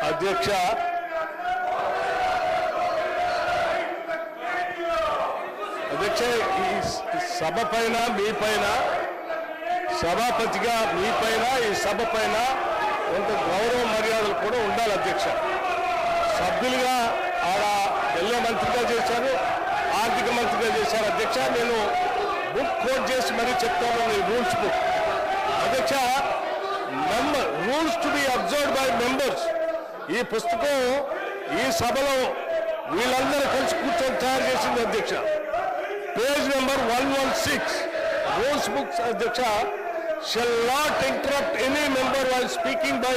అధ్యక్ష ఈ సభ పైన మీ పైన సభాపతిగా మీ పైన ఈ సభ పైన కొంత గౌరవ మర్యాదలు కూడా ఉండాలి అధ్యక్ష. సభ్యులుగా ఆడ ఎల్లో మంత్రిగా చేశారు, ఆర్థిక మంత్రిగా చేశారు అధ్యక్ష. నేను బుక్ కోట్ చేసి మరీ చెప్తాను, రూల్స్ బుక్ అధ్యక్ష. Rules to be observed by members. ఈ పుస్తకం ఈ సభలో వీళ్ళందరూ కలిసి కూర్చొని తయారు చేసింది అధ్యక్ష. పేజ్ నెంబర్ 116 రూల్స్ బుక్స్ అధ్యక్ష. Shall not interrupt any member while speaking by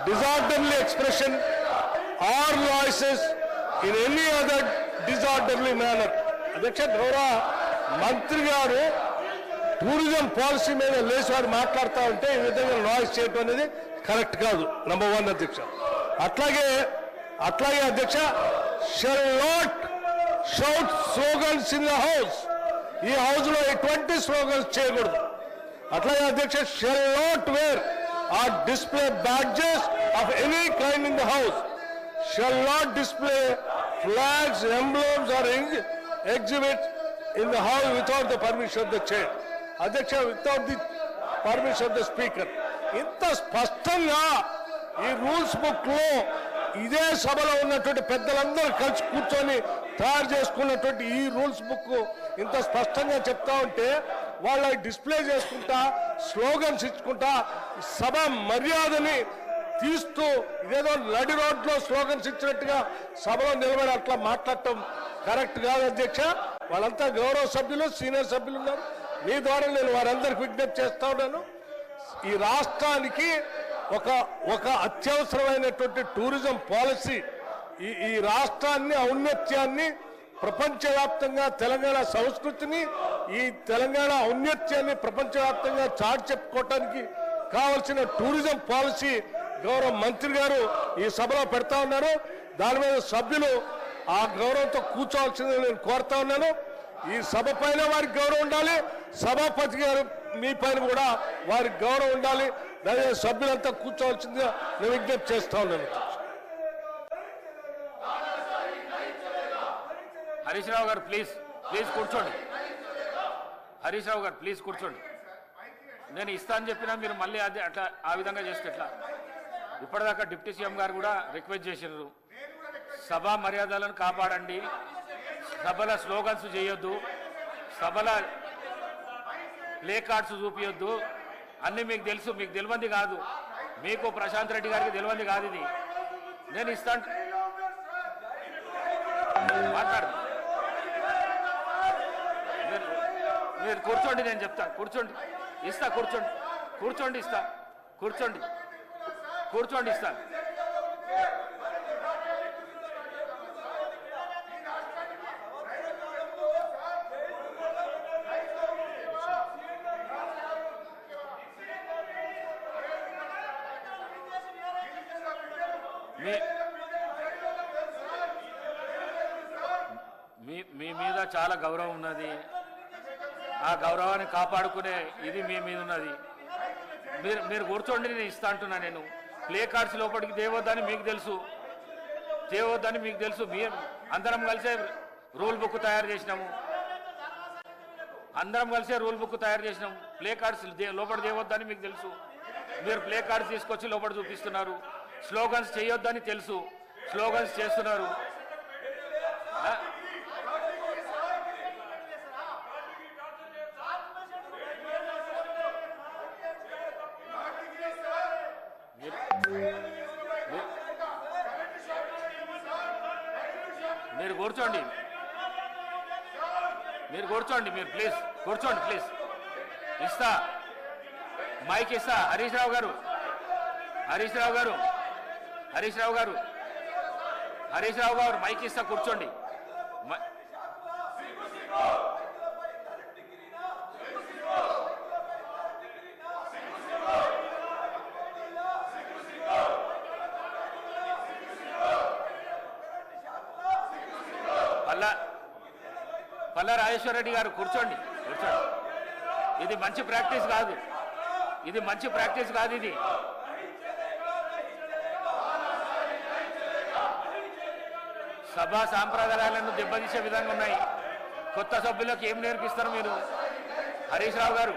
disorderly expression are voices in any other disorderly manner. అధ్యక్ష, గౌరవ మంత్రి గారు టూరిజం పాలసీ మీద లేచి వారు మాట్లాడుతూ ఉంటే ఈ విధంగా నాయిస్ చేయటం అనేది కరెక్ట్ కాదు. నంబర్ 1 అధ్యక్ష. అట్లాగే అధ్యక్ష, shall not shout slogans in the house. ఈ హౌస్ లో ఎటువంటి స్లోగన్స్ చేయకూడదు. అట్లాగే అధ్యక్ష, shall not wear or display badges of any kind in the house. Shall not display flags, emblems or exhibits in the house without the permission of the chair. అధ్యక్ష, without the permission of the speaker. ఇంత స్పష్టంగా ఈ rules book లో ఇదే సభలో ఉన్నటువంటి పెద్దలందరూ కలిసి కూర్చొని తయారు చేసుకున్నటువంటి ఈ రూల్స్ బుక్ ఇంత స్పష్టంగా చెప్తా ఉంటే వాళ్ళ డిస్ప్లే చేసుకుంటా స్లోగన్స్ ఇచ్చుకుంటా సభ మర్యాదని తీస్తూ ఇదేదో నడి రోడ్లో స్లోగన్స్ ఇచ్చినట్టుగా సభలో నిలబడి అట్లా మాట్లాడటం కరెక్ట్ కాదు అధ్యక్ష. వాళ్ళంతా గౌరవ సభ్యులు, సీనియర్ సభ్యులు ఉన్నారు. మీ ద్వారా నేను వారందరికి విజ్ఞప్తి చేస్తా ఉన్నాను. ఈ రాష్ట్రానికి ఒక అత్యవసరమైనటువంటి టూరిజం పాలసీ, ఈ రాష్ట్రాన్ని ఔన్నత్యాన్ని ప్రపంచవ్యాప్తంగా తెలంగాణ సంస్కృతిని, ఈ తెలంగాణ ఔన్నత్యాన్ని ప్రపంచవ్యాప్తంగా చాటి చెప్పుకోవటానికి కావలసిన టూరిజం పాలసీ గౌరవ మంత్రి గారు ఈ సభలో పెడతా ఉన్నారు. దాని మీద సభ్యులు ఆ గౌరవంతో కూర్చోవాల్సిందని నేను కోరుతా ఉన్నాను. ఈ సభ పైన వారికి గౌరవం ఉండాలి, సభాపతి గారు మీ పైన కూడా వారికి గౌరవం ఉండాలి. దాని సభ్యులంతా కూర్చోవాల్సిందిగా నేను విజ్ఞప్తి చేస్తా ఉన్నాను. హరీష్ రావు గారు ప్లీజ్ కూర్చోండి. హరీష్ రావు గారు ప్లీజ్ కూర్చోండి. నేను ఇస్తా అని చెప్పినా మీరు మళ్ళీ అదే అట్లా ఆ విధంగా చేస్తే ఎట్లా? ఇప్పటిదాకా డిప్యూటీ సీఎం గారు కూడా రిక్వెస్ట్ చేసినారు, సభా మర్యాదలను కాపాడండి, సభల స్లోగన్స్ చేయొద్దు, సభల ప్లే కార్డ్స్ చూపించొద్దు. అన్నీ మీకు తెలుసు, మీకు తెలియంది కాదు, మీకు ప్రశాంత్ రెడ్డి గారికి తెలియంది కాదు. ఇది నేను ఇస్తాను, మాట్లాడు. మీరు కూర్చోండి, నేను చెప్తాను. కూర్చోండి, ఇస్తా. కూర్చోండి ఇస్తా. కూర్చోండి ఇస్తా. మీ మీద చాలా గౌరవం ఉన్నది. ఆ గౌరవాన్ని కాపాడుకునే ఇది మీ మీద ఉన్నది. మీరు కూర్చోండి, నేను ఇస్తా అంటున్నా. నేను ప్లే కార్డ్స్ లోపలికి తేవద్దని మీకు తెలుసు. అందరం కలిసే రూల్ బుక్ తయారు చేసినాము. ప్లే కార్డ్స్ లోపల తేవద్దని మీకు తెలుసు. మీరు ప్లే కార్డ్స్ తీసుకొచ్చి లోపల చూపిస్తున్నారు. స్లోగన్స్ చేయొద్దని తెలుసు, స్లోగన్స్ చేస్తున్నారు. మీరు కూర్చోండి. మీరు ప్లీజ్ కూర్చోండి. ఇస్తా, మైక్ ఇస్తా. హరీష్ రావు గారు మైక్ ఇస్తా, కూర్చోండి. పల్లా రాజేశ్వర రెడ్డి గారు కూర్చోండి. ఇది మంచి ప్రాక్టీస్ కాదు. సభా సాంప్రదాయాలను దెబ్బతీసే విధంగా ఉన్నాయి. కొత్త సభ్యులకు ఏం నేర్పిస్తారు మీరు? హరీష్ రావు గారు